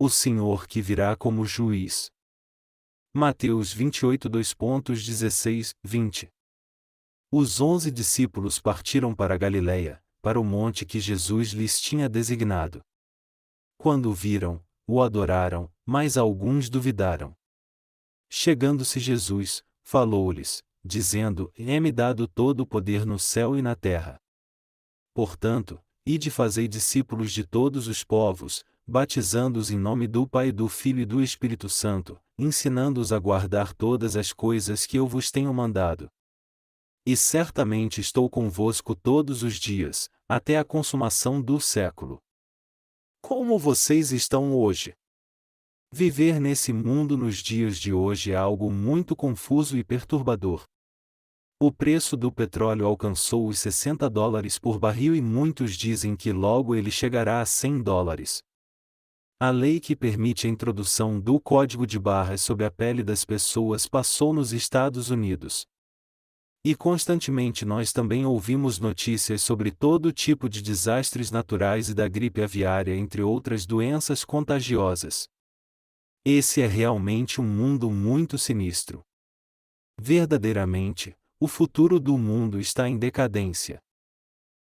o Senhor que virá como juiz. Mateus 28 2:16, 20. Os 11 discípulos partiram para Galiléia, para o monte que Jesus lhes tinha designado. Quando o viram, o adoraram, mas alguns duvidaram. Chegando-se Jesus, falou-lhes, dizendo: É-me dado todo o poder no céu e na terra. Portanto, ide fazei discípulos de todos os povos, batizando-os em nome do Pai, do Filho e do Espírito Santo, ensinando-os a guardar todas as coisas que eu vos tenho mandado. E certamente estou convosco todos os dias, até a consumação do século. Como vocês estão hoje? Viver nesse mundo nos dias de hoje é algo muito confuso e perturbador. O preço do petróleo alcançou os $60 por barril e muitos dizem que logo ele chegará a $100. A lei que permite a introdução do código de barras sob a pele das pessoas passou nos Estados Unidos. E constantemente nós também ouvimos notícias sobre todo tipo de desastres naturais e da gripe aviária, entre outras doenças contagiosas. Esse é realmente um mundo muito sinistro. Verdadeiramente, o futuro do mundo está em decadência.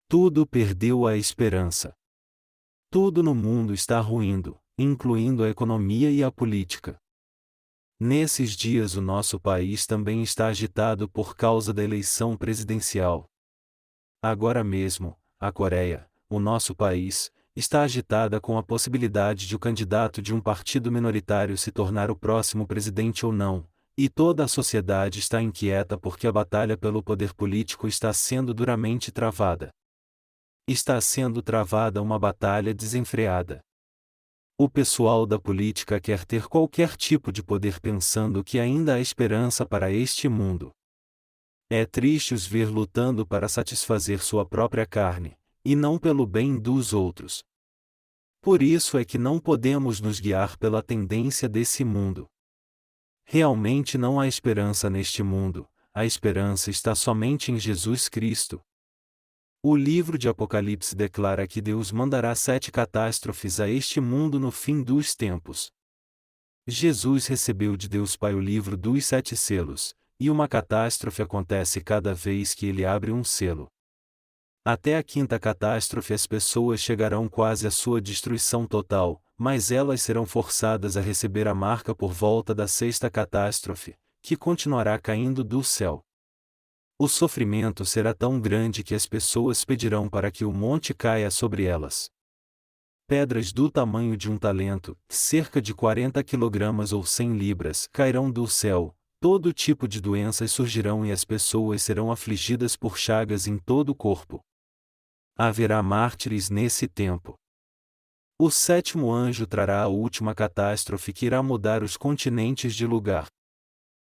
Tudo perdeu a esperança. Tudo no mundo está ruindo, incluindo a economia e a política. Nesses dias o nosso país também está agitado por causa da eleição presidencial. Agora mesmo, a Coreia, o nosso país, está agitada com a possibilidade de o candidato de um partido minoritário se tornar o próximo presidente ou não. E toda a sociedade está inquieta porque a batalha pelo poder político está sendo duramente travada. Está sendo travada uma batalha desenfreada. O pessoal da política quer ter qualquer tipo de poder pensando que ainda há esperança para este mundo. É triste os ver lutando para satisfazer sua própria carne, e não pelo bem dos outros. Por isso é que não podemos nos guiar pela tendência desse mundo. Realmente não há esperança neste mundo, a esperança está somente em Jesus Cristo. O livro de Apocalipse declara que Deus mandará 7 catástrofes a este mundo no fim dos tempos. Jesus recebeu de Deus Pai o livro dos 7 selos, e uma catástrofe acontece cada vez que ele abre um selo. Até a 5ª catástrofe as pessoas chegarão quase à sua destruição total, mas elas serão forçadas a receber a marca por volta da 6ª catástrofe, que continuará caindo do céu. O sofrimento será tão grande que as pessoas pedirão para que o monte caia sobre elas. Pedras do tamanho de um talento, cerca de 40 kg ou 100 libras, cairão do céu, todo tipo de doenças surgirão e as pessoas serão afligidas por chagas em todo o corpo. Haverá mártires nesse tempo. O 7º anjo trará a última catástrofe que irá mudar os continentes de lugar.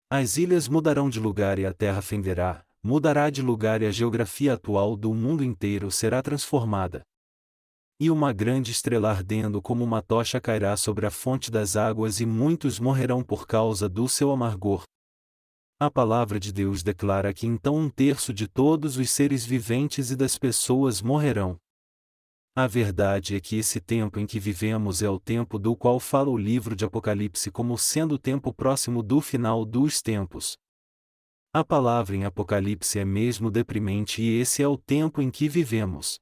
As ilhas mudarão de lugar e a terra fenderá, mudará de lugar e a geografia atual do mundo inteiro será transformada. E uma grande estrela ardendo como uma tocha cairá sobre a fonte das águas e muitos morrerão por causa do seu amargor. A palavra de Deus declara que então 1/3 de todos os seres viventes e das pessoas morrerão. A verdade é que esse tempo em que vivemos é o tempo do qual fala o livro de Apocalipse como sendo o tempo próximo do final dos tempos. A palavra em Apocalipse é mesmo deprimente e esse é o tempo em que vivemos.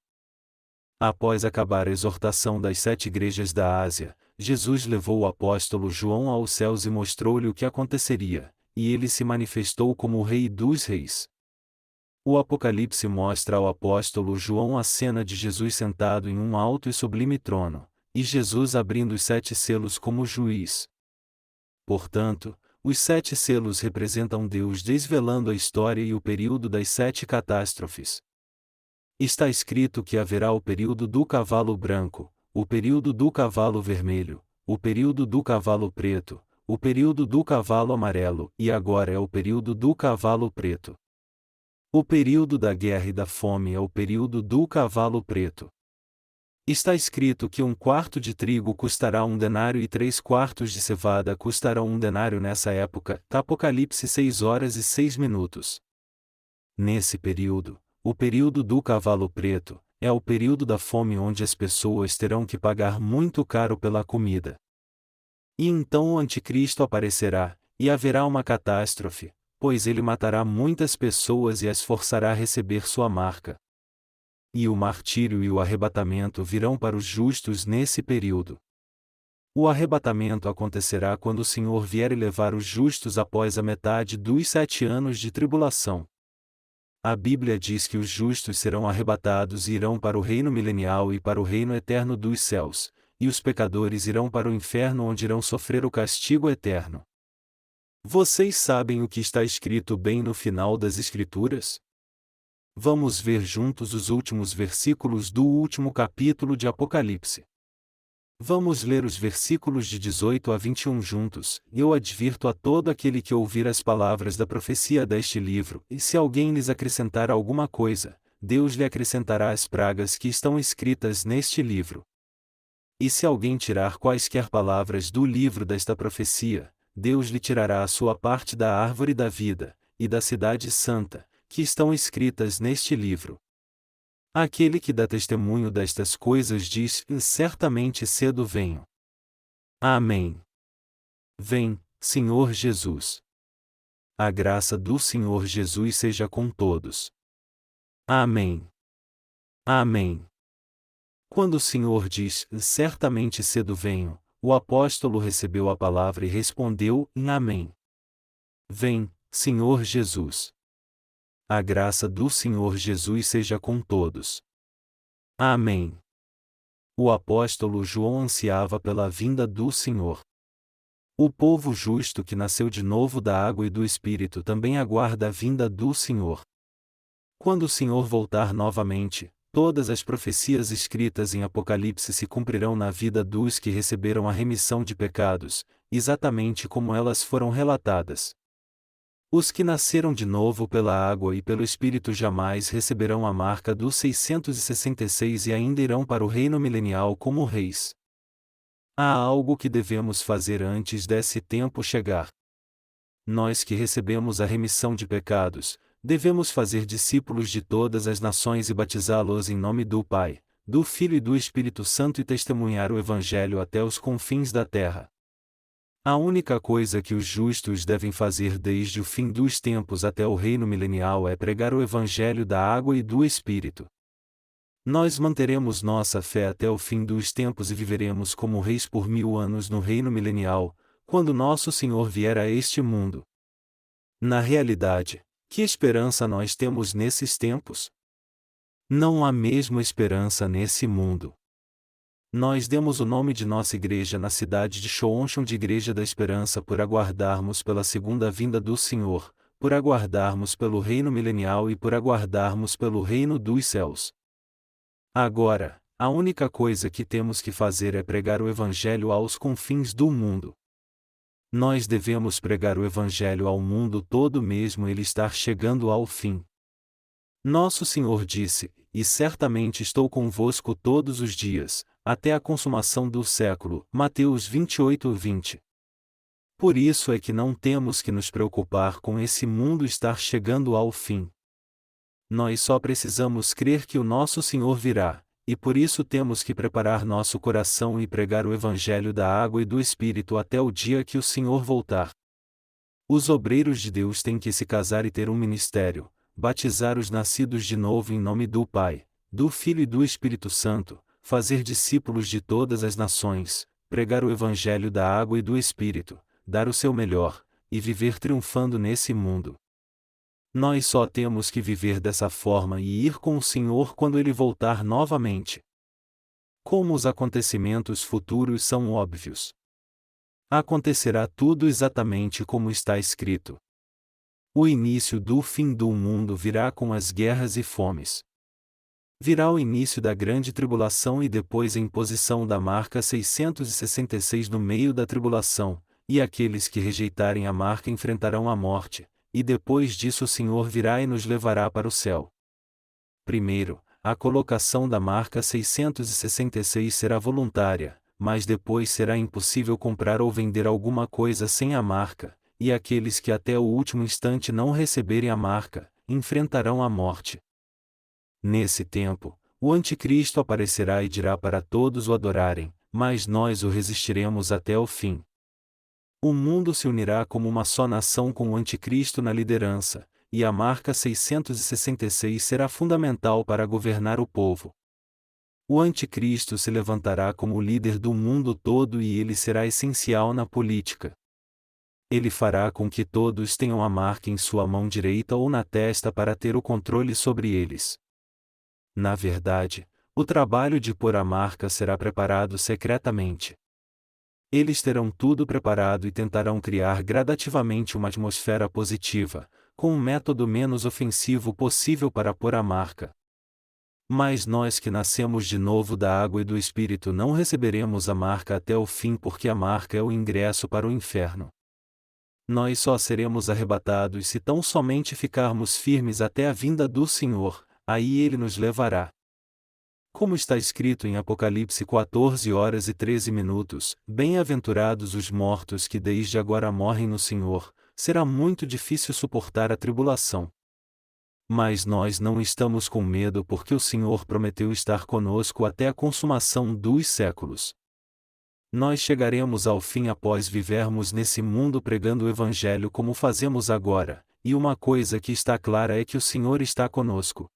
Após acabar a exortação das 7 igrejas da Ásia, Jesus levou o apóstolo João aos céus e mostrou-lhe o que aconteceria, e ele se manifestou como o Rei dos Reis. O Apocalipse mostra ao apóstolo João a cena de Jesus sentado em um alto e sublime trono, e Jesus abrindo os 7 selos como juiz. Portanto, os 7 selos representam Deus desvelando a história e o período das 7 catástrofes. Está escrito que haverá o período do cavalo branco, o período do cavalo vermelho, o período do cavalo preto, o período do cavalo amarelo e agora é o período do cavalo preto. O período da guerra e da fome é o período do cavalo preto. Está escrito que 1/4 de trigo custará 1 denário e 3/4 de cevada custarão 1 denário nessa época. Apocalipse 6:06. Nesse período, o período do cavalo preto, é o período da fome onde as pessoas terão que pagar muito caro pela comida. E então o anticristo aparecerá, e haverá uma catástrofe, pois ele matará muitas pessoas e as forçará a receber sua marca. E o martírio e o arrebatamento virão para os justos nesse período. O arrebatamento acontecerá quando o Senhor vier e levar os justos após a metade dos 7 anos de tribulação. A Bíblia diz que os justos serão arrebatados e irão para o reino milenial e para o reino eterno dos céus, e os pecadores irão para o inferno onde irão sofrer o castigo eterno. Vocês sabem o que está escrito bem no final das Escrituras? Vamos ver juntos os últimos versículos do último capítulo de Apocalipse. Vamos ler os versículos de 18 a 21 juntos. Eu advirto a todo aquele que ouvir as palavras da profecia deste livro, e se alguém lhes acrescentar alguma coisa, Deus lhe acrescentará as pragas que estão escritas neste livro. E se alguém tirar quaisquer palavras do livro desta profecia, Deus lhe tirará a sua parte da árvore da vida, e da cidade santa, que estão escritas neste livro. Aquele que dá testemunho destas coisas diz: certamente cedo venho. Amém. Vem, Senhor Jesus. A graça do Senhor Jesus seja com todos. Amém. Amém. Quando o Senhor diz: certamente cedo venho, o apóstolo recebeu a palavra e respondeu: Amém. Vem, Senhor Jesus. A graça do Senhor Jesus seja com todos. Amém. O apóstolo João ansiava pela vinda do Senhor. O povo justo que nasceu de novo da água e do Espírito também aguarda a vinda do Senhor. Quando o Senhor voltar novamente, todas as profecias escritas em Apocalipse se cumprirão na vida dos que receberam a remissão de pecados, exatamente como elas foram relatadas. Os que nasceram de novo pela água e pelo Espírito jamais receberão a marca dos 666 e ainda irão para o reino milenial como reis. Há algo que devemos fazer antes desse tempo chegar. Nós que recebemos a remissão de pecados, devemos fazer discípulos de todas as nações e batizá-los em nome do Pai, do Filho e do Espírito Santo e testemunhar o Evangelho até os confins da terra. A única coisa que os justos devem fazer desde o fim dos tempos até o reino milenial é pregar o Evangelho da água e do Espírito. Nós manteremos nossa fé até o fim dos tempos e viveremos como reis por 1000 anos no reino milenial, quando nosso Senhor vier a este mundo. Na realidade, que esperança nós temos nesses tempos? Não há mesmo esperança nesse mundo. Nós demos o nome de nossa igreja na cidade de Choonchon de Igreja da Esperança por aguardarmos pela segunda vinda do Senhor, por aguardarmos pelo reino milenial e por aguardarmos pelo reino dos céus. Agora, a única coisa que temos que fazer é pregar o Evangelho aos confins do mundo. Nós devemos pregar o Evangelho ao mundo todo mesmo ele estar chegando ao fim. Nosso Senhor disse: e certamente estou convosco todos os dias, até a consumação do século. Mateus 28:20. Por isso é que não temos que nos preocupar com esse mundo estar chegando ao fim. Nós só precisamos crer que o nosso Senhor virá, e por isso temos que preparar nosso coração e pregar o Evangelho da água e do Espírito até o dia que o Senhor voltar. Os obreiros de Deus têm que se casar e ter um ministério, batizar os nascidos de novo em nome do Pai, do Filho e do Espírito Santo, fazer discípulos de todas as nações, pregar o Evangelho da água e do Espírito, dar o seu melhor, e viver triunfando nesse mundo. Nós só temos que viver dessa forma e ir com o Senhor quando Ele voltar novamente. Como os acontecimentos futuros são óbvios. Acontecerá tudo exatamente como está escrito. O início do fim do mundo virá com as guerras e fomes. Virá o início da grande tribulação e depois a imposição da marca 666 no meio da tribulação, e aqueles que rejeitarem a marca enfrentarão a morte. E depois disso o Senhor virá e nos levará para o céu. Primeiro, a colocação da marca 666 será voluntária, mas depois será impossível comprar ou vender alguma coisa sem a marca, e aqueles que até o último instante não receberem a marca, enfrentarão a morte. Nesse tempo, o Anticristo aparecerá e dirá para todos o adorarem, mas nós o resistiremos até o fim. O mundo se unirá como uma só nação com o Anticristo na liderança, e a marca 666 será fundamental para governar o povo. O Anticristo se levantará como o líder do mundo todo e ele será essencial na política. Ele fará com que todos tenham a marca em sua mão direita ou na testa para ter o controle sobre eles. Na verdade, o trabalho de pôr a marca será preparado secretamente. Eles terão tudo preparado e tentarão criar gradativamente uma atmosfera positiva, com um método menos ofensivo possível para pôr a marca. Mas nós que nascemos de novo da água e do Espírito não receberemos a marca até o fim, porque a marca é o ingresso para o inferno. Nós só seremos arrebatados se tão somente ficarmos firmes até a vinda do Senhor, aí Ele nos levará. Como está escrito em Apocalipse 14h13, bem-aventurados os mortos que desde agora morrem no Senhor, será muito difícil suportar a tribulação. Mas nós não estamos com medo porque o Senhor prometeu estar conosco até a consumação dos séculos. Nós chegaremos ao fim após vivermos nesse mundo pregando o Evangelho como fazemos agora, e uma coisa que está clara é que o Senhor está conosco.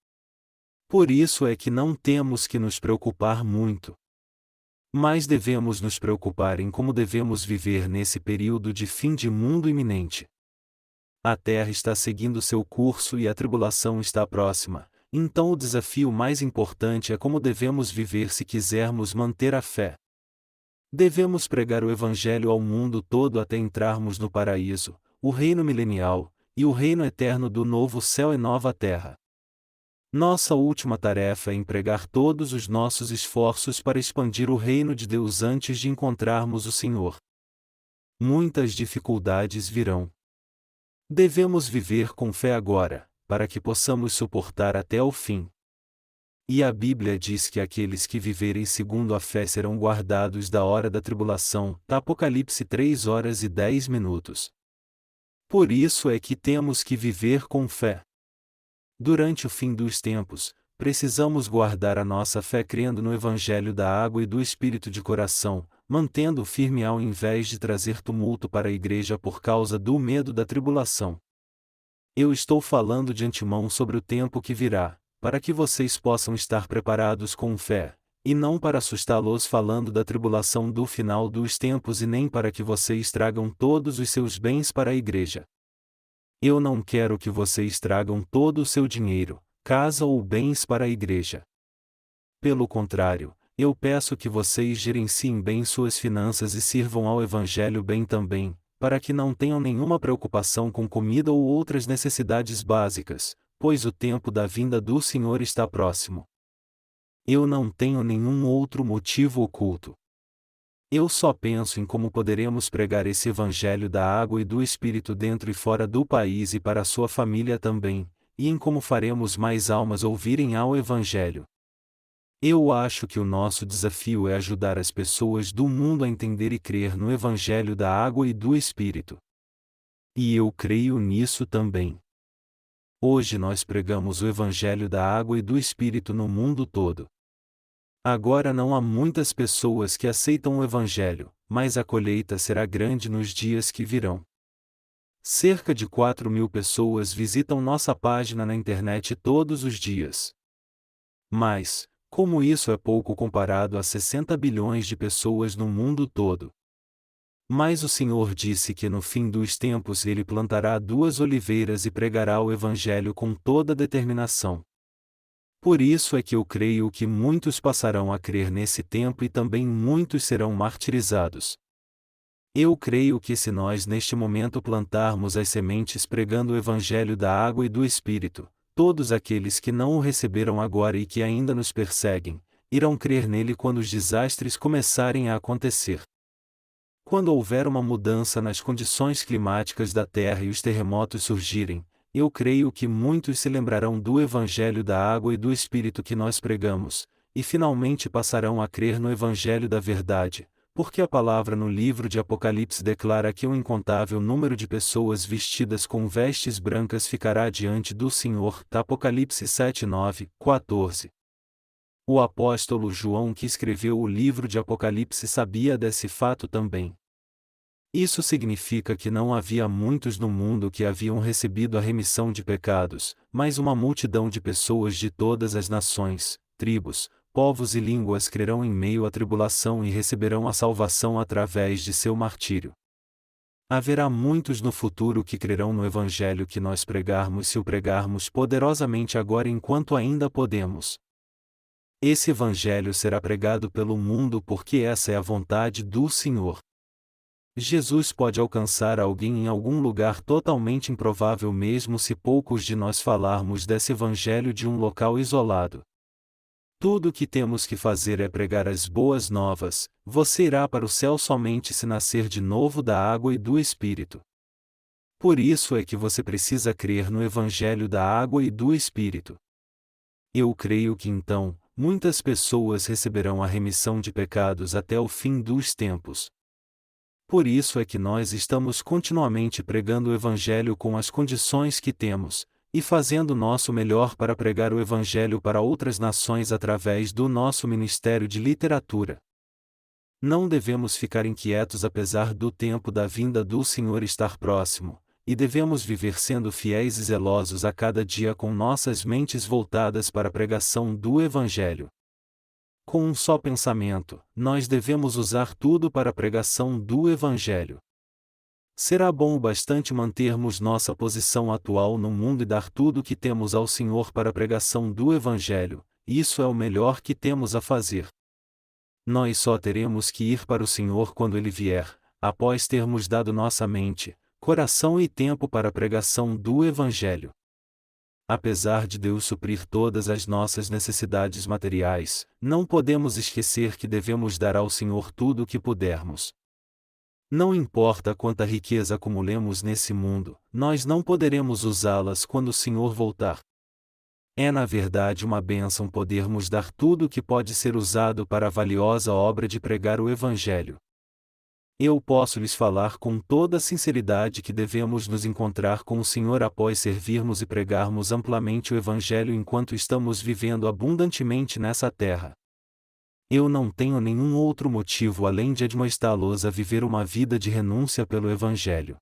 Por isso é que não temos que nos preocupar muito. Mas devemos nos preocupar em como devemos viver nesse período de fim de mundo iminente. A Terra está seguindo seu curso e a tribulação está próxima, então o desafio mais importante é como devemos viver se quisermos manter a fé. Devemos pregar o Evangelho ao mundo todo até entrarmos no paraíso, o reino milenial, e o reino eterno do novo céu e nova terra. Nossa última tarefa é empregar todos os nossos esforços para expandir o reino de Deus antes de encontrarmos o Senhor. Muitas dificuldades virão. Devemos viver com fé agora, para que possamos suportar até o fim. E a Bíblia diz que aqueles que viverem segundo a fé serão guardados da hora da tribulação, Apocalipse 3h10. Por isso é que temos que viver com fé. Durante o fim dos tempos, precisamos guardar a nossa fé crendo no Evangelho da água e do Espírito de coração, mantendo-o firme ao invés de trazer tumulto para a igreja por causa do medo da tribulação. Eu estou falando de antemão sobre o tempo que virá, para que vocês possam estar preparados com fé, e não para assustá-los falando da tribulação do final dos tempos e nem para que vocês tragam todos os seus bens para a igreja. Eu não quero que vocês tragam todo o seu dinheiro, casa ou bens para a igreja. Pelo contrário, eu peço que vocês gerenciem bem suas finanças e sirvam ao Evangelho bem também, para que não tenham nenhuma preocupação com comida ou outras necessidades básicas, pois o tempo da vinda do Senhor está próximo. Eu não tenho nenhum outro motivo oculto. Eu só penso em como poderemos pregar esse Evangelho da água e do Espírito dentro e fora do país e para a sua família também, e em como faremos mais almas ouvirem ao Evangelho. Eu acho que o nosso desafio é ajudar as pessoas do mundo a entender e crer no Evangelho da água e do Espírito. E eu creio nisso também. Hoje nós pregamos o Evangelho da água e do Espírito no mundo todo. Agora não há muitas pessoas que aceitam o Evangelho, mas a colheita será grande nos dias que virão. Cerca de 4.000 pessoas visitam nossa página na internet todos os dias. Mas, como isso é pouco comparado a 60 bilhões de pessoas no mundo todo. Mas o Senhor disse que no fim dos tempos ele plantará 2 oliveiras e pregará o Evangelho com toda determinação. Por isso é que eu creio que muitos passarão a crer nesse tempo e também muitos serão martirizados. Eu creio que se nós neste momento plantarmos as sementes pregando o Evangelho da água e do Espírito, todos aqueles que não o receberam agora e que ainda nos perseguem, irão crer nele quando os desastres começarem a acontecer. Quando houver uma mudança nas condições climáticas da Terra e os terremotos surgirem, eu creio que muitos se lembrarão do Evangelho da água e do Espírito que nós pregamos, e finalmente passarão a crer no Evangelho da verdade, porque a palavra no livro de Apocalipse declara que um incontável número de pessoas vestidas com vestes brancas ficará diante do Senhor. Apocalipse 7:9-14. O apóstolo João, que escreveu o livro de Apocalipse, sabia desse fato também. Isso significa que não havia muitos no mundo que haviam recebido a remissão de pecados, mas uma multidão de pessoas de todas as nações, tribos, povos e línguas crerão em meio à tribulação e receberão a salvação através de seu martírio. Haverá muitos no futuro que crerão no Evangelho que nós pregarmos se o pregarmos poderosamente agora enquanto ainda podemos. Esse Evangelho será pregado pelo mundo porque essa é a vontade do Senhor. Jesus pode alcançar alguém em algum lugar totalmente improvável mesmo se poucos de nós falarmos desse Evangelho de um local isolado. Tudo o que temos que fazer é pregar as boas novas. Você irá para o céu somente se nascer de novo da água e do Espírito. Por isso é que você precisa crer no Evangelho da água e do Espírito. Eu creio que então, muitas pessoas receberão a remissão de pecados até o fim dos tempos. Por isso é que nós estamos continuamente pregando o Evangelho com as condições que temos, e fazendo nosso melhor para pregar o Evangelho para outras nações através do nosso ministério de literatura. Não devemos ficar inquietos apesar do tempo da vinda do Senhor estar próximo, e devemos viver sendo fiéis e zelosos a cada dia com nossas mentes voltadas para a pregação do Evangelho. Com um só pensamento, nós devemos usar tudo para a pregação do Evangelho. Será bom o bastante mantermos nossa posição atual no mundo e dar tudo o que temos ao Senhor para a pregação do Evangelho. Isso é o melhor que temos a fazer. Nós só teremos que ir para o Senhor quando Ele vier, após termos dado nossa mente, coração e tempo para a pregação do Evangelho. Apesar de Deus suprir todas as nossas necessidades materiais, não podemos esquecer que devemos dar ao Senhor tudo o que pudermos. Não importa quanta riqueza acumulemos nesse mundo, nós não poderemos usá-las quando o Senhor voltar. É na verdade uma bênção podermos dar tudo o que pode ser usado para a valiosa obra de pregar o Evangelho. Eu posso lhes falar com toda a sinceridade que devemos nos encontrar com o Senhor após servirmos e pregarmos amplamente o Evangelho enquanto estamos vivendo abundantemente nessa terra. Eu não tenho nenhum outro motivo além de admoestá-los a viver uma vida de renúncia pelo Evangelho.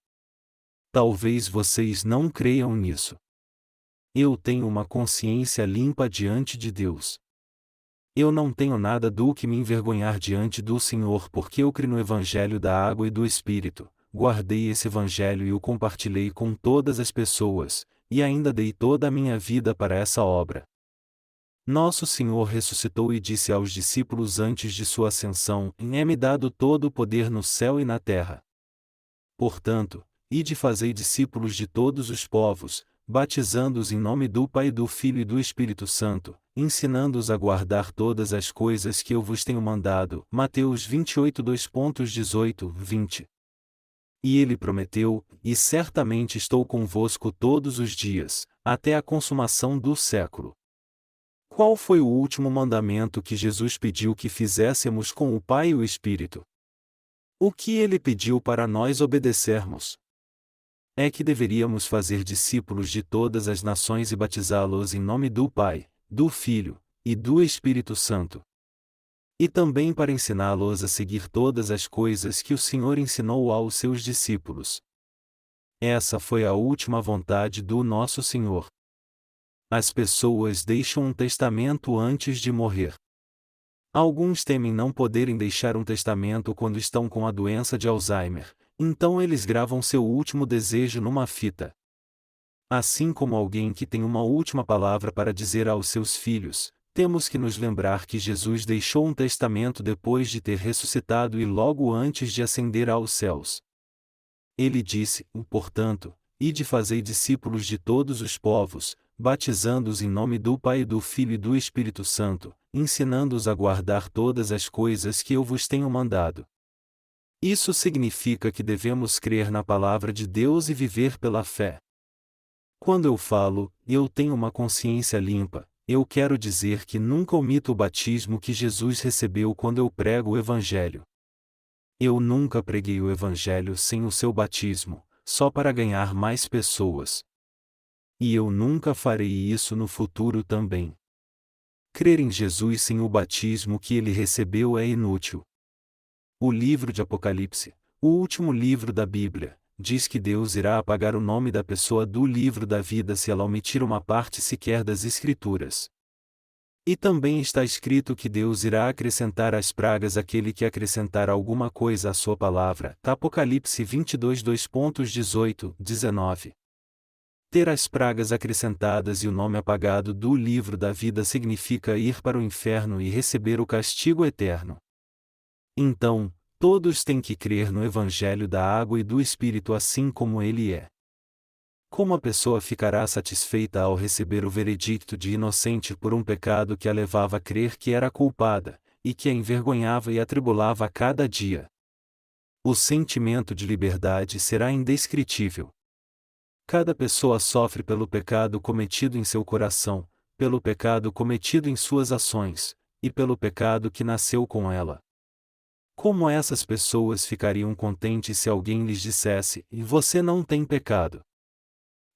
Talvez vocês não creiam nisso. Eu tenho uma consciência limpa diante de Deus. Eu não tenho nada do que me envergonhar diante do Senhor porque eu creio no Evangelho da água e do Espírito, guardei esse Evangelho e o compartilhei com todas as pessoas, e ainda dei toda a minha vida para essa obra. Nosso Senhor ressuscitou e disse aos discípulos antes de sua ascensão: É-me dado todo o poder no céu e na terra. Portanto, ide fazei discípulos de todos os povos, batizando-os em nome do Pai, do Filho e do Espírito Santo, ensinando-os a guardar todas as coisas que eu vos tenho mandado. Mateus 28, 2.18, 20. E ele prometeu: E certamente estou convosco todos os dias, até a consumação do século. Qual foi o último mandamento que Jesus pediu que fizéssemos com o Pai e o Espírito? O que ele pediu para nós obedecermos? É que deveríamos fazer discípulos de todas as nações e batizá-los em nome do Pai, do Filho e do Espírito Santo. E também para ensiná-los a seguir todas as coisas que o Senhor ensinou aos seus discípulos. Essa foi a última vontade do nosso Senhor. As pessoas deixam um testamento antes de morrer. Alguns temem não poderem deixar um testamento quando estão com a doença de Alzheimer, então eles gravam seu último desejo numa fita. Assim como alguém que tem uma última palavra para dizer aos seus filhos, temos que nos lembrar que Jesus deixou um testamento depois de ter ressuscitado e logo antes de ascender aos céus. Ele disse: Portanto, ide fazei discípulos de todos os povos, batizando-os em nome do Pai, do Filho e do Espírito Santo, ensinando-os a guardar todas as coisas que eu vos tenho mandado. Isso significa que devemos crer na palavra de Deus e viver pela fé. Quando eu falo, eu tenho uma consciência limpa, eu quero dizer que nunca omito o batismo que Jesus recebeu quando eu prego o Evangelho. Eu nunca preguei o Evangelho sem o seu batismo, só para ganhar mais pessoas. E eu nunca farei isso no futuro também. Crer em Jesus sem o batismo que ele recebeu é inútil. O livro de Apocalipse, o último livro da Bíblia, diz que Deus irá apagar o nome da pessoa do livro da vida se ela omitir uma parte sequer das Escrituras. E também está escrito que Deus irá acrescentar às pragas aquele que acrescentar alguma coisa à sua palavra. Apocalipse 22, 2.18, 19. Ter as pragas acrescentadas e o nome apagado do livro da vida significa ir para o inferno e receber o castigo eterno. Então, todos têm que crer no Evangelho da água e do Espírito assim como ele é. Como a pessoa ficará satisfeita ao receber o veredicto de inocente por um pecado que a levava a crer que era culpada, e que a envergonhava e atribulava a cada dia? O sentimento de liberdade será indescritível. Cada pessoa sofre pelo pecado cometido em seu coração, pelo pecado cometido em suas ações, e pelo pecado que nasceu com ela. Como essas pessoas ficariam contentes se alguém lhes dissesse: "Você não tem pecado"?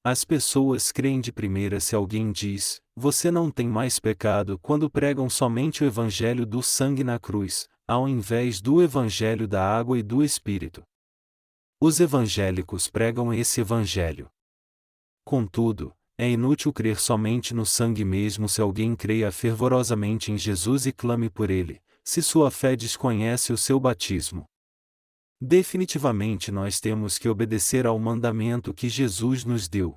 As pessoas creem de primeira se alguém diz: "Você não tem mais pecado", quando pregam somente o evangelho do sangue na cruz, ao invés do evangelho da água e do Espírito. Os evangélicos pregam esse evangelho. Contudo, é inútil crer somente no sangue mesmo se alguém creia fervorosamente em Jesus e clame por ele, se sua fé desconhece o seu batismo. Definitivamente nós temos que obedecer ao mandamento que Jesus nos deu.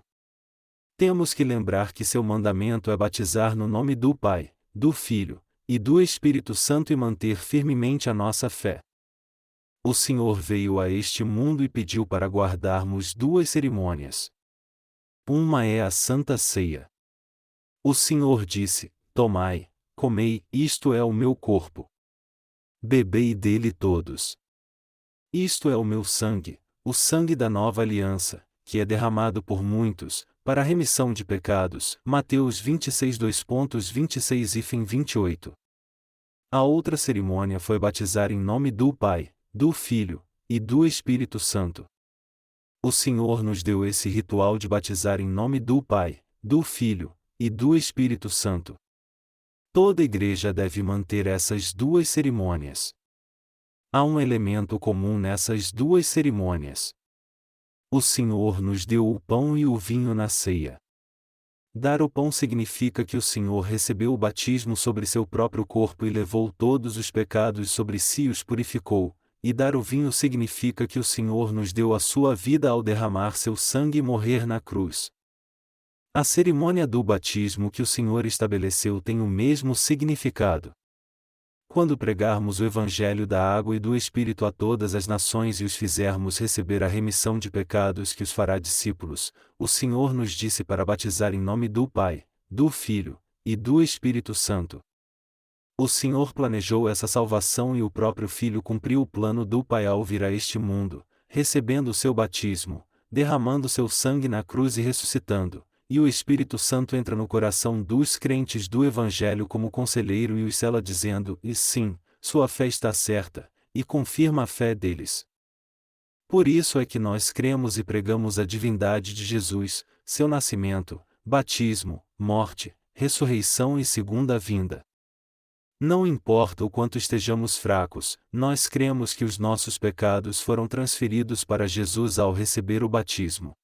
Temos que lembrar que seu mandamento é batizar no nome do Pai, do Filho e do Espírito Santo e manter firmemente a nossa fé. O Senhor veio a este mundo e pediu para guardarmos duas cerimônias. Uma é a Santa Ceia. O Senhor disse: "Tomai, comei, isto é o meu corpo. Bebei dele todos. Isto é o meu sangue, o sangue da nova aliança, que é derramado por muitos, para a remissão de pecados." Mateus 26, 2.26 e 28. A outra cerimônia foi batizar em nome do Pai, do Filho e do Espírito Santo. O Senhor nos deu esse ritual de batizar em nome do Pai, do Filho e do Espírito Santo. Toda igreja deve manter essas duas cerimônias. Há um elemento comum nessas duas cerimônias. O Senhor nos deu o pão e o vinho na ceia. Dar o pão significa que o Senhor recebeu o batismo sobre seu próprio corpo e levou todos os pecados sobre si e os purificou, e dar o vinho significa que o Senhor nos deu a sua vida ao derramar seu sangue e morrer na cruz. A cerimônia do batismo que o Senhor estabeleceu tem o mesmo significado. Quando pregarmos o Evangelho da água e do Espírito a todas as nações e os fizermos receber a remissão de pecados que os fará discípulos, o Senhor nos disse para batizar em nome do Pai, do Filho e do Espírito Santo. O Senhor planejou essa salvação e o próprio Filho cumpriu o plano do Pai ao vir a este mundo, recebendo o seu batismo, derramando seu sangue na cruz e ressuscitando. E o Espírito Santo entra no coração dos crentes do Evangelho como conselheiro e os sela dizendo: "E sim, sua fé está certa", e confirma a fé deles. Por isso é que nós cremos e pregamos a divindade de Jesus, seu nascimento, batismo, morte, ressurreição e segunda vinda. Não importa o quanto estejamos fracos, nós cremos que os nossos pecados foram transferidos para Jesus ao receber o batismo.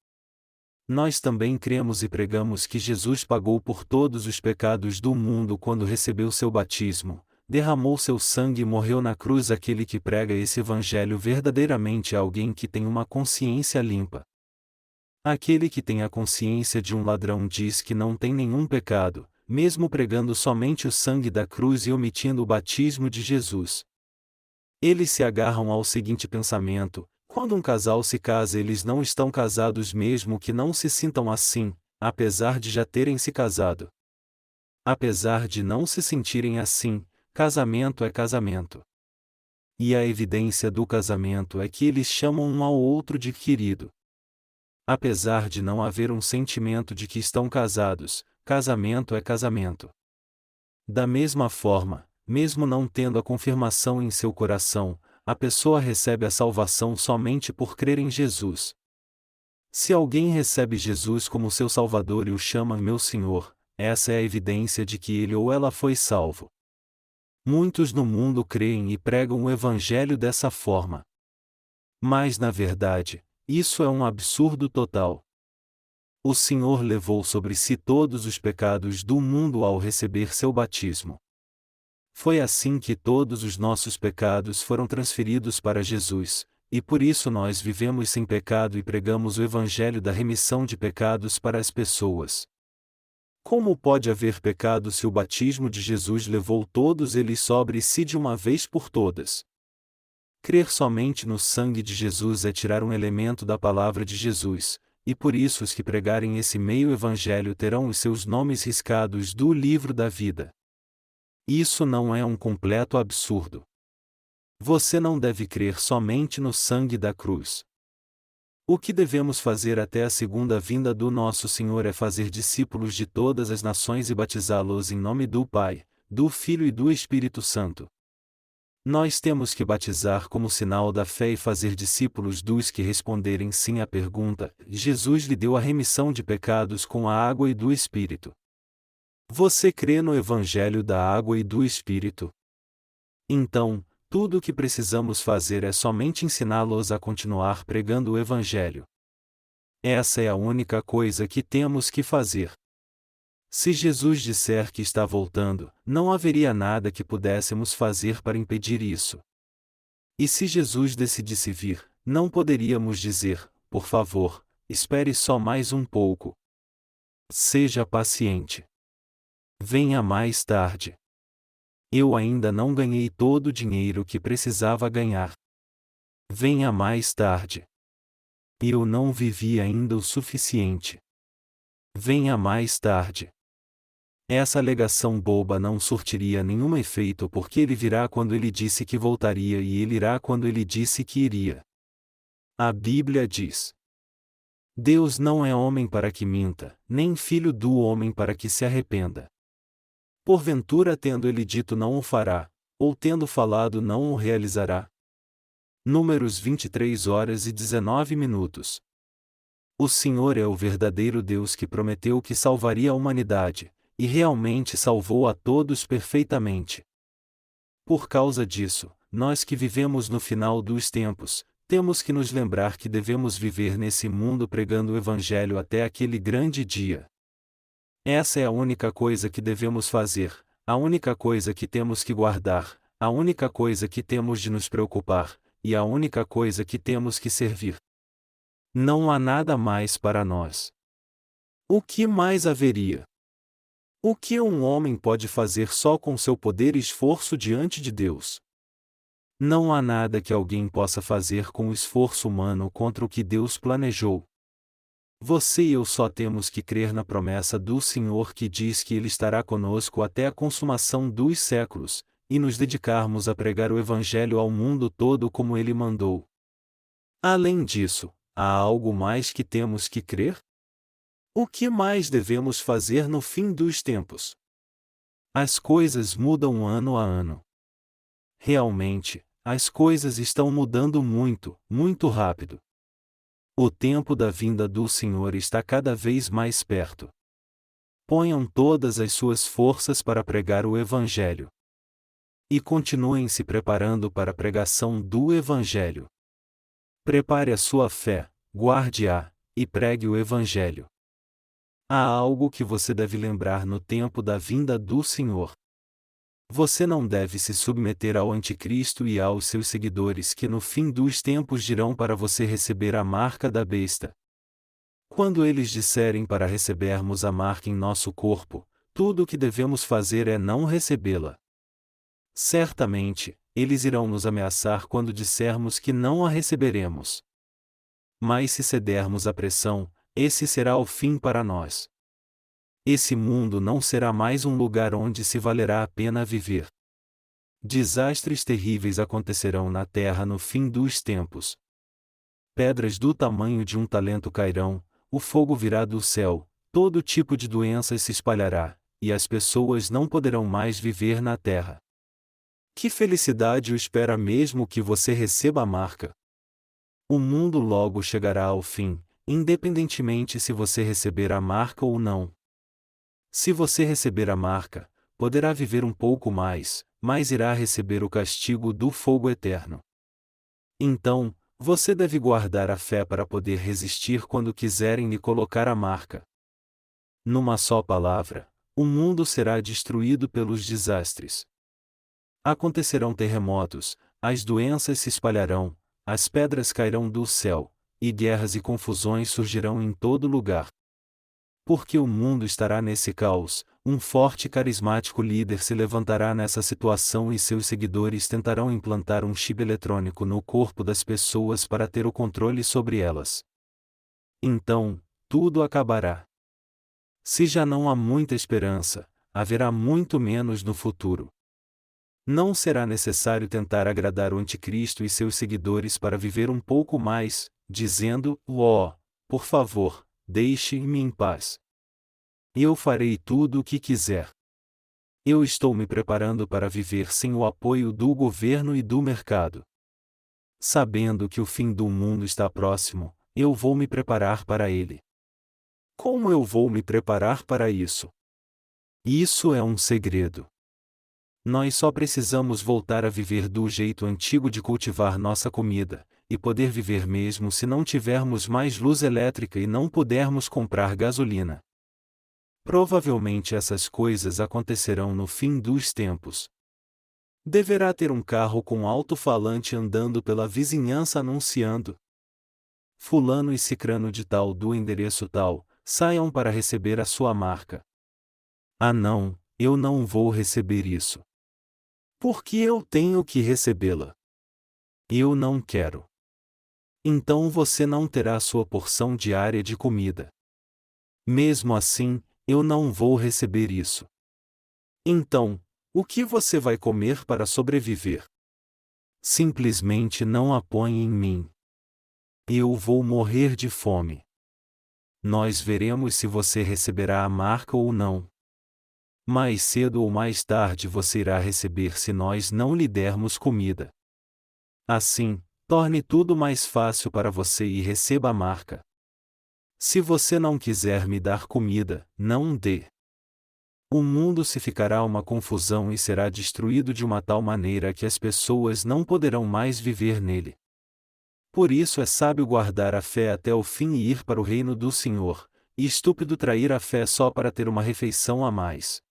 Nós também cremos e pregamos que Jesus pagou por todos os pecados do mundo quando recebeu seu batismo, derramou seu sangue e morreu na cruz. Aquele que prega esse evangelho verdadeiramente é alguém que tem uma consciência limpa. Aquele que tem a consciência de um ladrão diz que não tem nenhum pecado, mesmo pregando somente o sangue da cruz e omitindo o batismo de Jesus. Eles se agarram ao seguinte pensamento: quando um casal se casa, eles não estão casados mesmo que não se sintam assim, apesar de já terem se casado. Apesar de não se sentirem assim, casamento é casamento. E a evidência do casamento é que eles chamam um ao outro de querido. Apesar de não haver um sentimento de que estão casados, casamento é casamento. Da mesma forma, mesmo não tendo a confirmação em seu coração, a pessoa recebe a salvação somente por crer em Jesus. Se alguém recebe Jesus como seu Salvador e o chama meu Senhor, essa é a evidência de que ele ou ela foi salvo. Muitos no mundo creem e pregam o Evangelho dessa forma. Mas na verdade, isso é um absurdo total. O Senhor levou sobre si todos os pecados do mundo ao receber seu batismo. Foi assim que todos os nossos pecados foram transferidos para Jesus, e por isso nós vivemos sem pecado e pregamos o Evangelho da remissão de pecados para as pessoas. Como pode haver pecado se o batismo de Jesus levou todos eles sobre si de uma vez por todas? Crer somente no sangue de Jesus é tirar um elemento da palavra de Jesus, e por isso os que pregarem esse meio evangelho terão os seus nomes riscados do livro da vida. Isso não é um completo absurdo. Você não deve crer somente no sangue da cruz. O que devemos fazer até a segunda vinda do nosso Senhor é fazer discípulos de todas as nações e batizá-los em nome do Pai, do Filho e do Espírito Santo. Nós temos que batizar como sinal da fé e fazer discípulos dos que responderem sim à pergunta: Jesus lhe deu a remissão de pecados com a água e do Espírito. Você crê no Evangelho da água e do Espírito? Então, tudo o que precisamos fazer é somente ensiná-los a continuar pregando o Evangelho. Essa é a única coisa que temos que fazer. Se Jesus disser que está voltando, não haveria nada que pudéssemos fazer para impedir isso. E se Jesus decidisse vir, não poderíamos dizer: por favor, espere só mais um pouco. Seja paciente. Venha mais tarde. Eu ainda não ganhei todo o dinheiro que precisava ganhar. Venha mais tarde. Eu não vivi ainda o suficiente. Venha mais tarde. Essa alegação boba não surtiria nenhum efeito porque ele virá quando ele disse que voltaria e ele irá quando ele disse que iria. A Bíblia diz: Deus não é homem para que minta, nem filho do homem para que se arrependa. Porventura tendo ele dito não o fará, ou tendo falado não o realizará. Números 23h19. O Senhor é o verdadeiro Deus que prometeu que salvaria a humanidade, e realmente salvou a todos perfeitamente. Por causa disso, nós que vivemos no final dos tempos, temos que nos lembrar que devemos viver nesse mundo pregando o Evangelho até aquele grande dia. Essa é a única coisa que devemos fazer, a única coisa que temos que guardar, a única coisa que temos de nos preocupar, e a única coisa que temos que servir. Não há nada mais para nós. O que mais haveria? O que um homem pode fazer só com seu poder e esforço diante de Deus? Não há nada que alguém possa fazer com o esforço humano contra o que Deus planejou. Você e eu só temos que crer na promessa do Senhor que diz que Ele estará conosco até a consumação dos séculos, e nos dedicarmos a pregar o Evangelho ao mundo todo como Ele mandou. Além disso, há algo mais que temos que crer? O que mais devemos fazer no fim dos tempos? As coisas mudam ano a ano. Realmente, as coisas estão mudando muito, muito rápido. O tempo da vinda do Senhor está cada vez mais perto. Ponham todas as suas forças para pregar o Evangelho. E continuem se preparando para a pregação do Evangelho. Prepare a sua fé, guarde-a, e pregue o Evangelho. Há algo que você deve lembrar no tempo da vinda do Senhor. Você não deve se submeter ao Anticristo e aos seus seguidores que no fim dos tempos dirão para você receber a marca da besta. Quando eles disserem para recebermos a marca em nosso corpo, tudo o que devemos fazer é não recebê-la. Certamente, eles irão nos ameaçar quando dissermos que não a receberemos. Mas se cedermos à pressão, esse será o fim para nós. Esse mundo não será mais um lugar onde se valerá a pena viver. Desastres terríveis acontecerão na terra no fim dos tempos. Pedras do tamanho de um talento cairão, o fogo virá do céu, todo tipo de doenças se espalhará, e as pessoas não poderão mais viver na terra. Que felicidade o espera mesmo que você receba a marca! O mundo logo chegará ao fim, independentemente se você receber a marca ou não. Se você receber a marca, poderá viver um pouco mais, mas irá receber o castigo do fogo eterno. Então, Você deve guardar a fé para poder resistir quando quiserem lhe colocar a marca. Numa só palavra, o mundo será destruído pelos desastres. Acontecerão terremotos, as doenças se espalharão, as pedras cairão do céu, e guerras e confusões surgirão em todo lugar. Porque o mundo estará nesse caos, um forte e carismático líder se levantará nessa situação e seus seguidores tentarão implantar um chip eletrônico no corpo das pessoas para ter o controle sobre elas. Então, tudo acabará. Se já não há muita esperança, haverá muito menos no futuro. Não será necessário tentar agradar o anticristo e seus seguidores para viver um pouco mais, dizendo: "Oh, por favor, deixe-me em paz. Eu farei tudo o que quiser." Eu estou me preparando para viver sem o apoio do governo e do mercado. Sabendo que o fim do mundo está próximo, eu vou me preparar para ele. Como eu vou me preparar para isso? Isso é um segredo. Nós só precisamos voltar a viver do jeito antigo de cultivar nossa comida, e poder viver mesmo se não tivermos mais luz elétrica e não pudermos comprar gasolina. Provavelmente essas coisas acontecerão no fim dos tempos. Deverá ter um carro com alto-falante andando pela vizinhança anunciando: "Fulano e Cicrano de tal do endereço tal, saiam para receber a sua marca." Ah não, eu não vou receber isso. Porque eu tenho que recebê-la. Eu não quero. Então você não terá sua porção diária de comida. Mesmo assim, eu não vou receber isso. Então, o que você vai comer para sobreviver? Simplesmente não a põe em mim. Eu vou morrer de fome. Nós veremos se você receberá a marca ou não. Mais cedo ou mais tarde você irá receber se nós não lhe dermos comida. Assim, torne tudo mais fácil para você e receba a marca. Se você não quiser me dar comida, não dê. O mundo se ficará uma confusão e será destruído de uma tal maneira que as pessoas não poderão mais viver nele. Por isso é sábio guardar a fé até o fim e ir para o reino do Senhor, e estúpido trair a fé só para ter uma refeição a mais.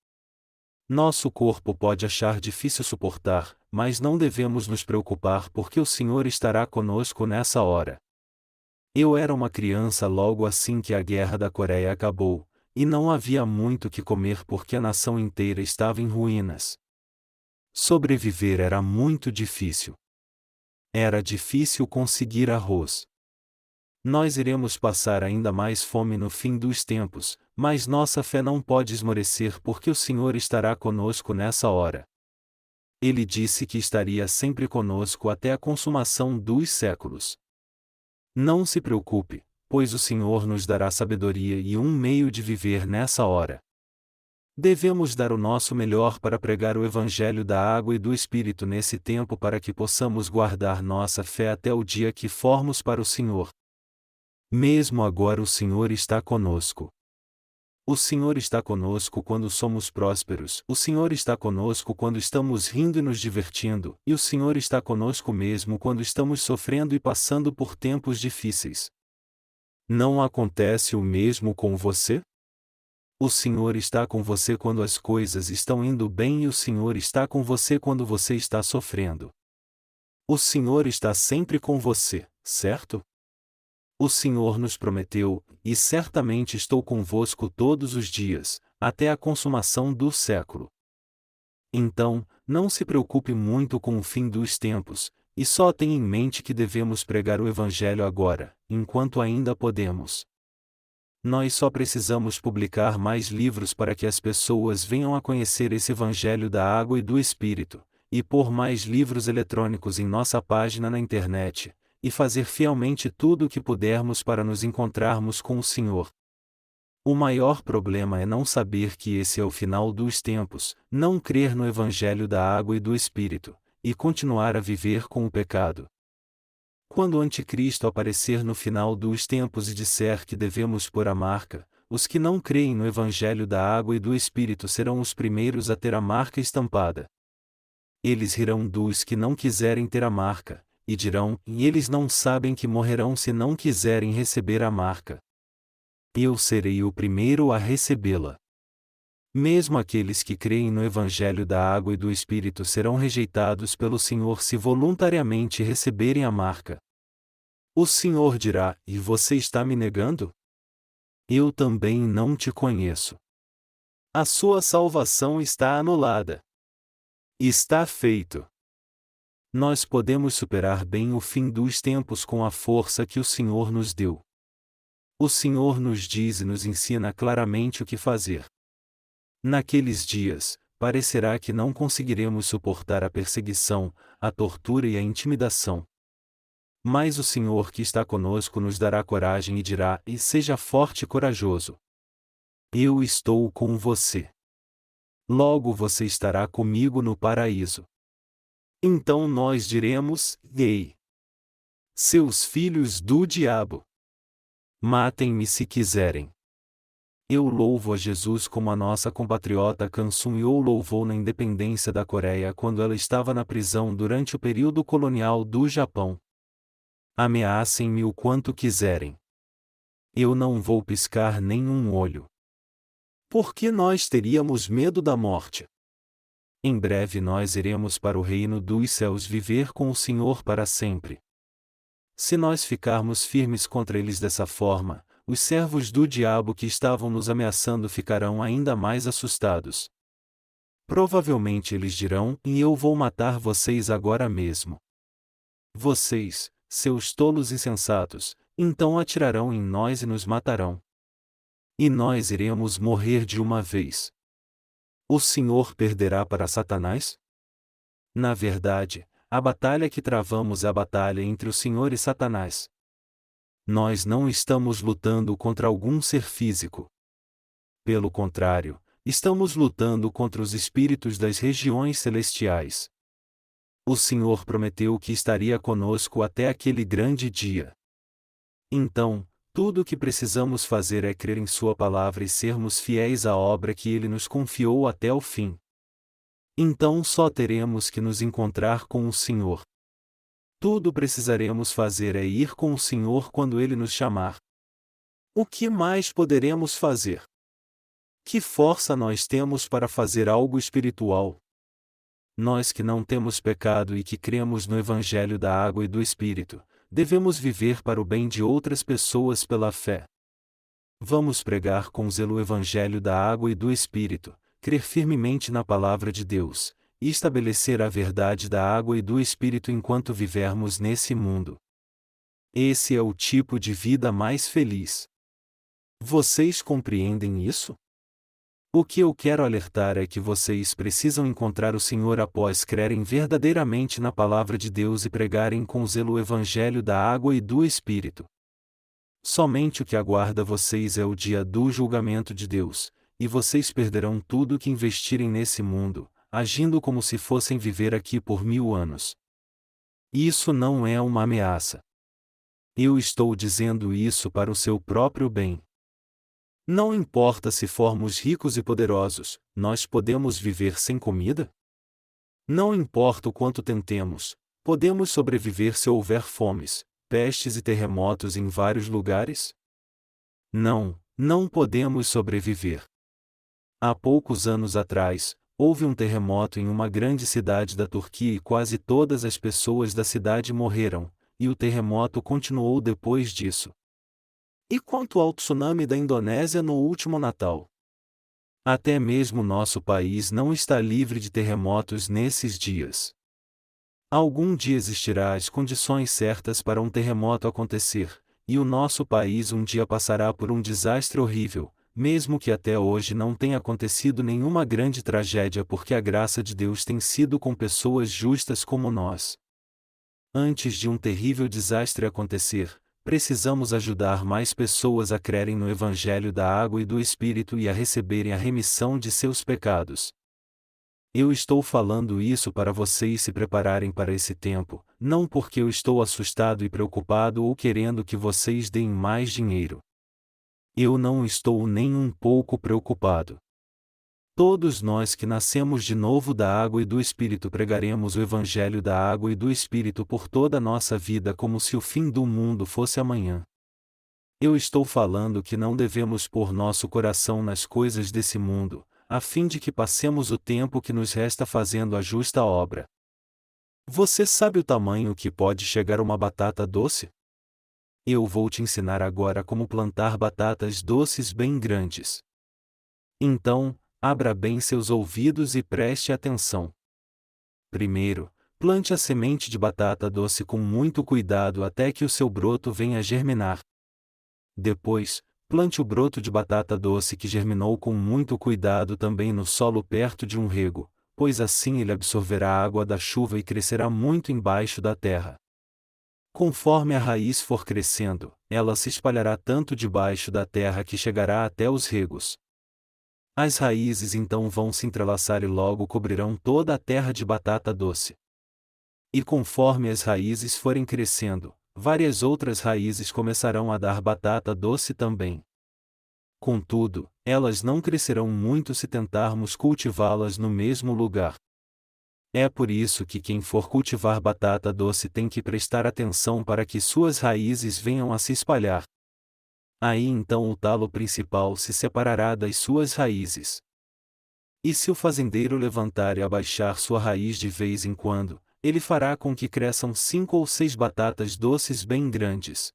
Nosso corpo pode achar difícil suportar, mas não devemos nos preocupar porque o Senhor estará conosco nessa hora. Eu era uma criança logo assim que a Guerra da Coreia acabou, e não havia muito que comer porque a nação inteira estava em ruínas. Sobreviver era muito difícil. Era difícil conseguir arroz. Nós iremos passar ainda mais fome no fim dos tempos, mas nossa fé não pode esmorecer porque o Senhor estará conosco nessa hora. Ele disse que estaria sempre conosco até a consumação dos séculos. Não se preocupe, pois o Senhor nos dará sabedoria e um meio de viver nessa hora. Devemos dar o nosso melhor para pregar o Evangelho da água e do Espírito nesse tempo para que possamos guardar nossa fé até o dia que formos para o Senhor. Mesmo agora o Senhor está conosco. O Senhor está conosco quando somos prósperos, o Senhor está conosco quando estamos rindo e nos divertindo, e o Senhor está conosco mesmo quando estamos sofrendo e passando por tempos difíceis. Não acontece o mesmo com você? O Senhor está com você quando as coisas estão indo bem e o Senhor está com você quando você está sofrendo. O Senhor está sempre com você, certo? O Senhor nos prometeu, e certamente estou convosco todos os dias, até a consumação do século. Então, não se preocupe muito com o fim dos tempos, e só tenha em mente que devemos pregar o Evangelho agora, enquanto ainda podemos. Nós só precisamos publicar mais livros para que as pessoas venham a conhecer esse Evangelho da água e do Espírito, e pôr mais livros eletrônicos em nossa página na internet, e fazer fielmente tudo o que pudermos para nos encontrarmos com o Senhor. O maior problema é não saber que esse é o final dos tempos, não crer no Evangelho da água e do Espírito, e continuar a viver com o pecado. Quando o Anticristo aparecer no final dos tempos e disser que devemos pôr a marca, os que não creem no Evangelho da água e do Espírito serão os primeiros a ter a marca estampada. Eles rirão dos que não quiserem ter a marca, e dirão: e eles não sabem que morrerão se não quiserem receber a marca. Eu serei o primeiro a recebê-la. Mesmo aqueles que creem no Evangelho da Água e do Espírito serão rejeitados pelo Senhor se voluntariamente receberem a marca. O Senhor dirá: e você está me negando? Eu também não te conheço. A sua salvação está anulada. Está feito. Nós podemos superar bem o fim dos tempos com a força que o Senhor nos deu. O Senhor nos diz e nos ensina claramente o que fazer. Naqueles dias, parecerá que não conseguiremos suportar a perseguição, a tortura e a intimidação. Mas o Senhor que está conosco nos dará coragem e dirá: e seja forte e corajoso. Eu estou com você. Logo você estará comigo no paraíso. Então nós diremos: ei, seus filhos do diabo, matem-me se quiserem. Eu louvo a Jesus como a nossa compatriota Kang Sun-yeol louvou na independência da Coreia quando ela estava na prisão durante o período colonial do Japão. Ameacem-me o quanto quiserem. Eu não vou piscar nenhum olho. Por que nós teríamos medo da morte? Em breve nós iremos para o reino dos céus viver com o Senhor para sempre. Se nós ficarmos firmes contra eles dessa forma, os servos do diabo que estavam nos ameaçando ficarão ainda mais assustados. Provavelmente eles dirão: e eu vou matar vocês agora mesmo. Vocês, seus tolos insensatos, então atirarão em nós e nos matarão. E nós iremos morrer de uma vez. O Senhor perderá para Satanás? Na verdade, a batalha que travamos é a batalha entre o Senhor e Satanás. Nós não estamos lutando contra algum ser físico. Pelo contrário, estamos lutando contra os espíritos das regiões celestiais. O Senhor prometeu que estaria conosco até aquele grande dia. Então, tudo o que precisamos fazer é crer em Sua palavra e sermos fiéis à obra que Ele nos confiou até o fim. Então só teremos que nos encontrar com o Senhor. Tudo precisaremos fazer é ir com o Senhor quando Ele nos chamar. O que mais poderemos fazer? Que força nós temos para fazer algo espiritual? Nós que não temos pecado e que cremos no Evangelho da Água e do Espírito, devemos viver para o bem de outras pessoas pela fé. Vamos pregar com zelo o Evangelho da Água e do Espírito, crer firmemente na Palavra de Deus, e estabelecer a verdade da água e do Espírito enquanto vivermos nesse mundo. Esse é o tipo de vida mais feliz. Vocês compreendem isso? O que eu quero alertar é que vocês precisam encontrar o Senhor após crerem verdadeiramente na Palavra de Deus e pregarem com zelo o Evangelho da Água e do Espírito. Somente o que aguarda vocês é o dia do julgamento de Deus, e vocês perderão tudo o que investirem nesse mundo, agindo como se fossem viver aqui por 1000 anos. Isso não é uma ameaça. Eu estou dizendo isso para o seu próprio bem. Não importa se formos ricos e poderosos, nós podemos viver sem comida? Não importa o quanto tentemos, podemos sobreviver se houver fomes, pestes e terremotos em vários lugares? Não podemos sobreviver. Há poucos anos atrás, houve um terremoto em uma grande cidade da Turquia e quase todas as pessoas da cidade morreram, e o terremoto continuou depois disso. E quanto ao tsunami da Indonésia no último Natal? Até mesmo nosso país não está livre de terremotos nesses dias. Algum dia existirá as condições certas para um terremoto acontecer, e o nosso país um dia passará por um desastre horrível, mesmo que até hoje não tenha acontecido nenhuma grande tragédia porque a graça de Deus tem sido com pessoas justas como nós. Antes de um terrível desastre acontecer, precisamos ajudar mais pessoas a crerem no Evangelho da Água e do Espírito e a receberem a remissão de seus pecados. Eu estou falando isso para vocês se prepararem para esse tempo, não porque eu estou assustado e preocupado ou querendo que vocês deem mais dinheiro. Eu não estou nem um pouco preocupado. Todos nós que nascemos de novo da água e do Espírito pregaremos o Evangelho da água e do Espírito por toda a nossa vida como se o fim do mundo fosse amanhã. Eu estou falando que não devemos pôr nosso coração nas coisas desse mundo, a fim de que passemos o tempo que nos resta fazendo a justa obra. Você sabe o tamanho que pode chegar uma batata doce? Eu vou te ensinar agora como plantar batatas doces bem grandes. Então, abra bem seus ouvidos e preste atenção. Primeiro, plante a semente de batata doce com muito cuidado até que o seu broto venha a germinar. Depois, plante o broto de batata doce que germinou com muito cuidado também no solo perto de um rego, pois assim ele absorverá a água da chuva e crescerá muito embaixo da terra. Conforme a raiz for crescendo, ela se espalhará tanto debaixo da terra que chegará até os regos. As raízes então vão se entrelaçar e logo cobrirão toda a terra de batata doce. E conforme as raízes forem crescendo, várias outras raízes começarão a dar batata doce também. Contudo, elas não crescerão muito se tentarmos cultivá-las no mesmo lugar. É por isso que quem for cultivar batata doce tem que prestar atenção para que suas raízes venham a se espalhar. Aí então o talo principal se separará das suas raízes. E se o fazendeiro levantar e abaixar sua raiz de vez em quando, ele fará com que cresçam 5 ou 6 batatas doces bem grandes.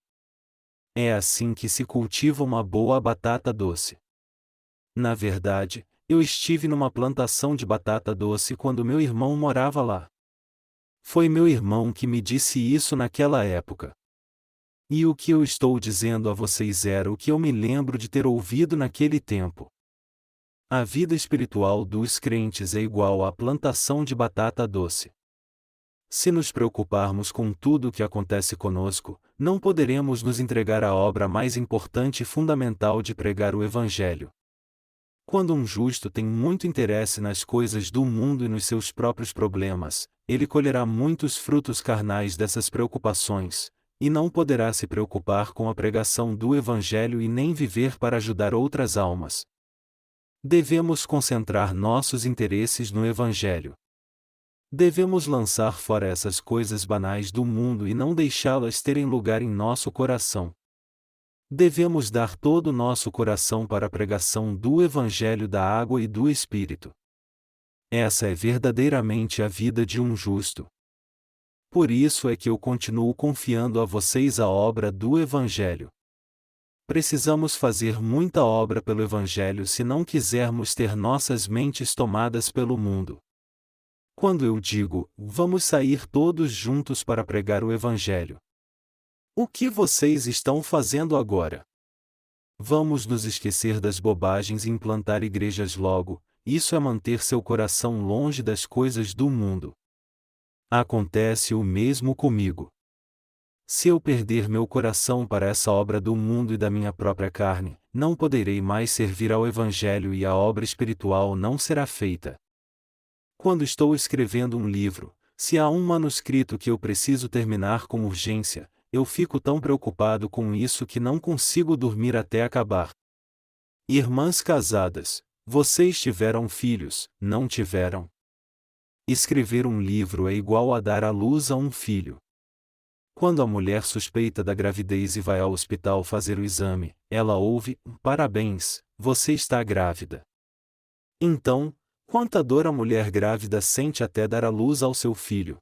É assim que se cultiva uma boa batata doce. Na verdade, eu estive numa plantação de batata doce quando meu irmão morava lá. Foi meu irmão que me disse isso naquela época. E o que eu estou dizendo a vocês era o que eu me lembro de ter ouvido naquele tempo. A vida espiritual dos crentes é igual à plantação de batata doce. Se nos preocuparmos com tudo o que acontece conosco, não poderemos nos entregar à obra mais importante e fundamental de pregar o Evangelho. Quando um justo tem muito interesse nas coisas do mundo e nos seus próprios problemas, ele colherá muitos frutos carnais dessas preocupações, e não poderá se preocupar com a pregação do Evangelho e nem viver para ajudar outras almas. Devemos concentrar nossos interesses no Evangelho. Devemos lançar fora essas coisas banais do mundo e não deixá-las terem lugar em nosso coração. Devemos dar todo o nosso coração para a pregação do Evangelho da água e do Espírito. Essa é verdadeiramente a vida de um justo. Por isso é que eu continuo confiando a vocês a obra do Evangelho. Precisamos fazer muita obra pelo Evangelho se não quisermos ter nossas mentes tomadas pelo mundo. Quando eu digo, vamos sair todos juntos para pregar o Evangelho. O que vocês estão fazendo agora? Vamos nos esquecer das bobagens e implantar igrejas logo, isso é manter seu coração longe das coisas do mundo. Acontece o mesmo comigo. Se eu perder meu coração para essa obra do mundo e da minha própria carne, não poderei mais servir ao Evangelho e a obra espiritual não será feita. Quando estou escrevendo um livro, se há um manuscrito que eu preciso terminar com urgência, eu fico tão preocupado com isso que não consigo dormir até acabar. Irmãs casadas, vocês tiveram filhos, não tiveram? Escrever um livro é igual a dar à luz a um filho. Quando a mulher suspeita da gravidez e vai ao hospital fazer o exame, ela ouve: "Parabéns, você está grávida." Então, quanta dor a mulher grávida sente até dar à luz ao seu filho.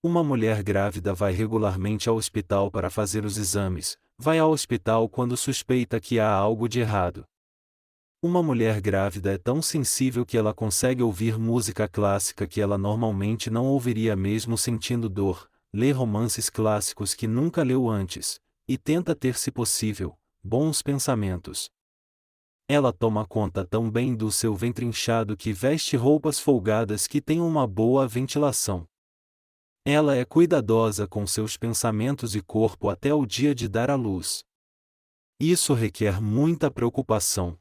Uma mulher grávida vai regularmente ao hospital para fazer os exames, vai ao hospital quando suspeita que há algo de errado. Uma mulher grávida é tão sensível que ela consegue ouvir música clássica que ela normalmente não ouviria mesmo sentindo dor, lê romances clássicos que nunca leu antes, e tenta ter, se possível, bons pensamentos. Ela toma conta tão bem do seu ventre inchado que veste roupas folgadas que têm uma boa ventilação. Ela é cuidadosa com seus pensamentos e corpo até o dia de dar à luz. Isso requer muita preocupação.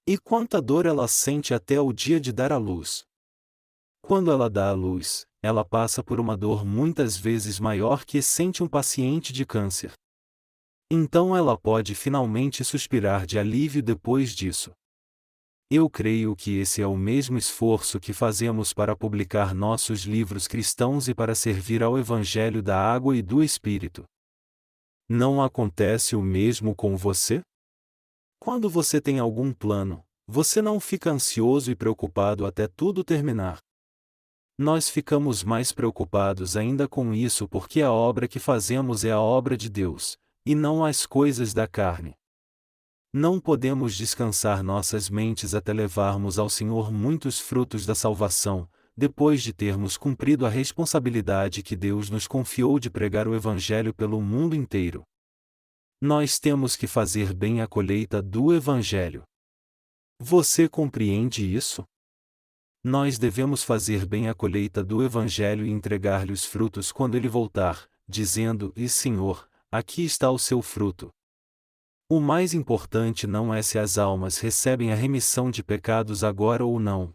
E quanta dor ela sente até o dia de dar à luz. Quando ela dá à luz, ela passa por uma dor muitas vezes maior que sente um paciente de câncer. Então ela pode finalmente suspirar de alívio depois disso. Eu creio que esse é o mesmo esforço que fazemos para publicar nossos livros cristãos e para servir ao Evangelho da Água e do Espírito. Não acontece o mesmo com você? Quando você tem algum plano, você não fica ansioso e preocupado até tudo terminar. Nós ficamos mais preocupados ainda com isso porque a obra que fazemos é a obra de Deus, e não as coisas da carne. Não podemos descansar nossas mentes até levarmos ao Senhor muitos frutos da salvação, depois de termos cumprido a responsabilidade que Deus nos confiou de pregar o Evangelho pelo mundo inteiro. Nós temos que fazer bem a colheita do Evangelho. Você compreende isso? Nós devemos fazer bem a colheita do Evangelho e entregar-lhe os frutos quando ele voltar, dizendo: E Senhor, aqui está o seu fruto. O mais importante não é se as almas recebem a remissão de pecados agora ou não.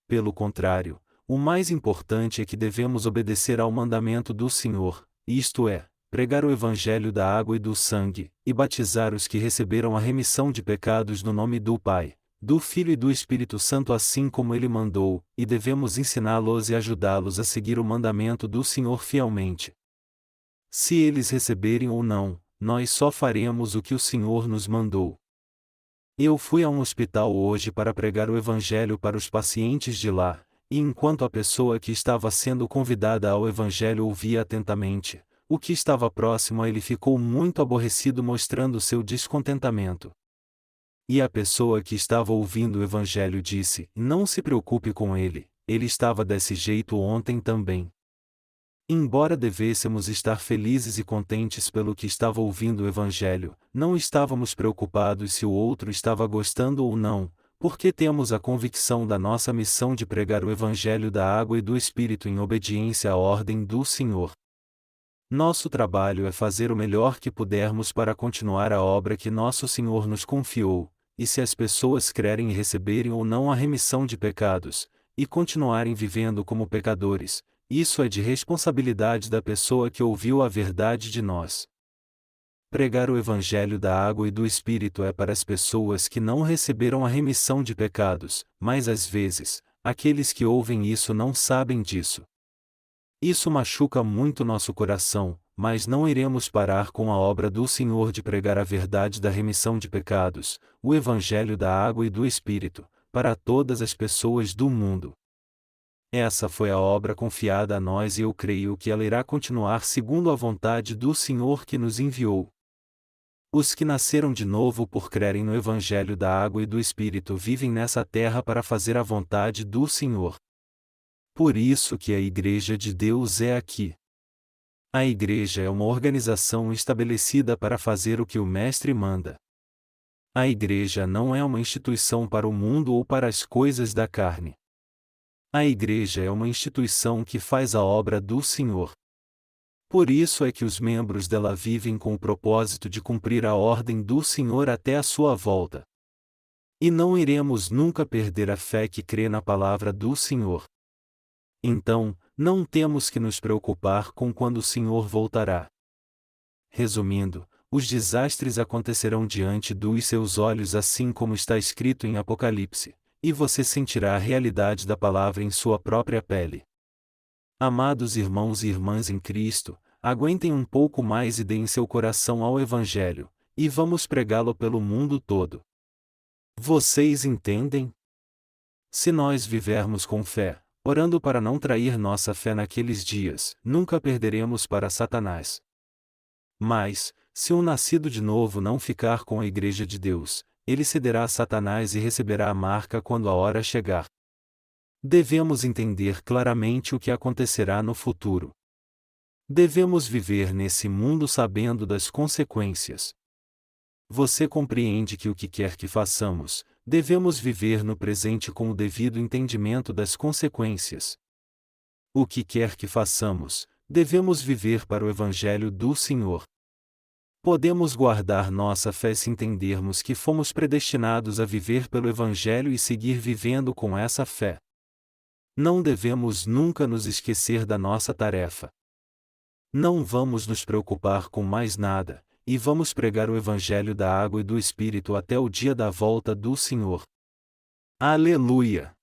Pelo contrário, o mais importante é que devemos obedecer ao mandamento do Senhor, isto é, pregar o Evangelho da água e do sangue, e batizar os que receberam a remissão de pecados no nome do Pai, do Filho e do Espírito Santo assim como ele mandou, e devemos ensiná-los e ajudá-los a seguir o mandamento do Senhor fielmente. Se eles receberem ou não, nós só faremos o que o Senhor nos mandou. Eu fui a um hospital hoje para pregar o Evangelho para os pacientes de lá, e enquanto a pessoa que estava sendo convidada ao Evangelho ouvia atentamente, o que estava próximo a ele ficou muito aborrecido mostrando seu descontentamento. E a pessoa que estava ouvindo o Evangelho disse: Não se preocupe com ele estava desse jeito ontem também. Embora devêssemos estar felizes e contentes pelo que estava ouvindo o Evangelho, não estávamos preocupados se o outro estava gostando ou não, porque temos a convicção da nossa missão de pregar o Evangelho da água e do Espírito em obediência à ordem do Senhor. Nosso trabalho é fazer o melhor que pudermos para continuar a obra que nosso Senhor nos confiou, e se as pessoas crerem e receberem ou não a remissão de pecados, e continuarem vivendo como pecadores, isso é de responsabilidade da pessoa que ouviu a verdade de nós. Pregar o Evangelho da água e do Espírito é para as pessoas que não receberam a remissão de pecados, mas às vezes, aqueles que ouvem isso não sabem disso. Isso machuca muito nosso coração, mas não iremos parar com a obra do Senhor de pregar a verdade da remissão de pecados, o Evangelho da água e do Espírito, para todas as pessoas do mundo. Essa foi a obra confiada a nós e eu creio que ela irá continuar segundo a vontade do Senhor que nos enviou. Os que nasceram de novo por crerem no Evangelho da água e do Espírito vivem nessa terra para fazer a vontade do Senhor. Por isso que a Igreja de Deus é aqui. A Igreja é uma organização estabelecida para fazer o que o Mestre manda. A Igreja não é uma instituição para o mundo ou para as coisas da carne. A Igreja é uma instituição que faz a obra do Senhor. Por isso é que os membros dela vivem com o propósito de cumprir a ordem do Senhor até a sua volta. E não iremos nunca perder a fé que crê na palavra do Senhor. Então, não temos que nos preocupar com quando o Senhor voltará. Resumindo, os desastres acontecerão diante dos seus olhos assim como está escrito em Apocalipse, e você sentirá a realidade da palavra em sua própria pele. Amados irmãos e irmãs em Cristo, aguentem um pouco mais e deem seu coração ao Evangelho, e vamos pregá-lo pelo mundo todo. Vocês entendem? Se nós vivermos com fé, orando para não trair nossa fé naqueles dias, nunca perderemos para Satanás. Mas, se um nascido de novo não ficar com a Igreja de Deus, ele cederá a Satanás e receberá a marca quando a hora chegar. Devemos entender claramente o que acontecerá no futuro. Devemos viver nesse mundo sabendo das consequências. Você compreende que o que quer que façamos, devemos viver no presente com o devido entendimento das consequências. O que quer que façamos, devemos viver para o Evangelho do Senhor. Podemos guardar nossa fé se entendermos que fomos predestinados a viver pelo Evangelho e seguir vivendo com essa fé. Não devemos nunca nos esquecer da nossa tarefa. Não vamos nos preocupar com mais nada, e vamos pregar o Evangelho da água e do Espírito até o dia da volta do Senhor. Aleluia!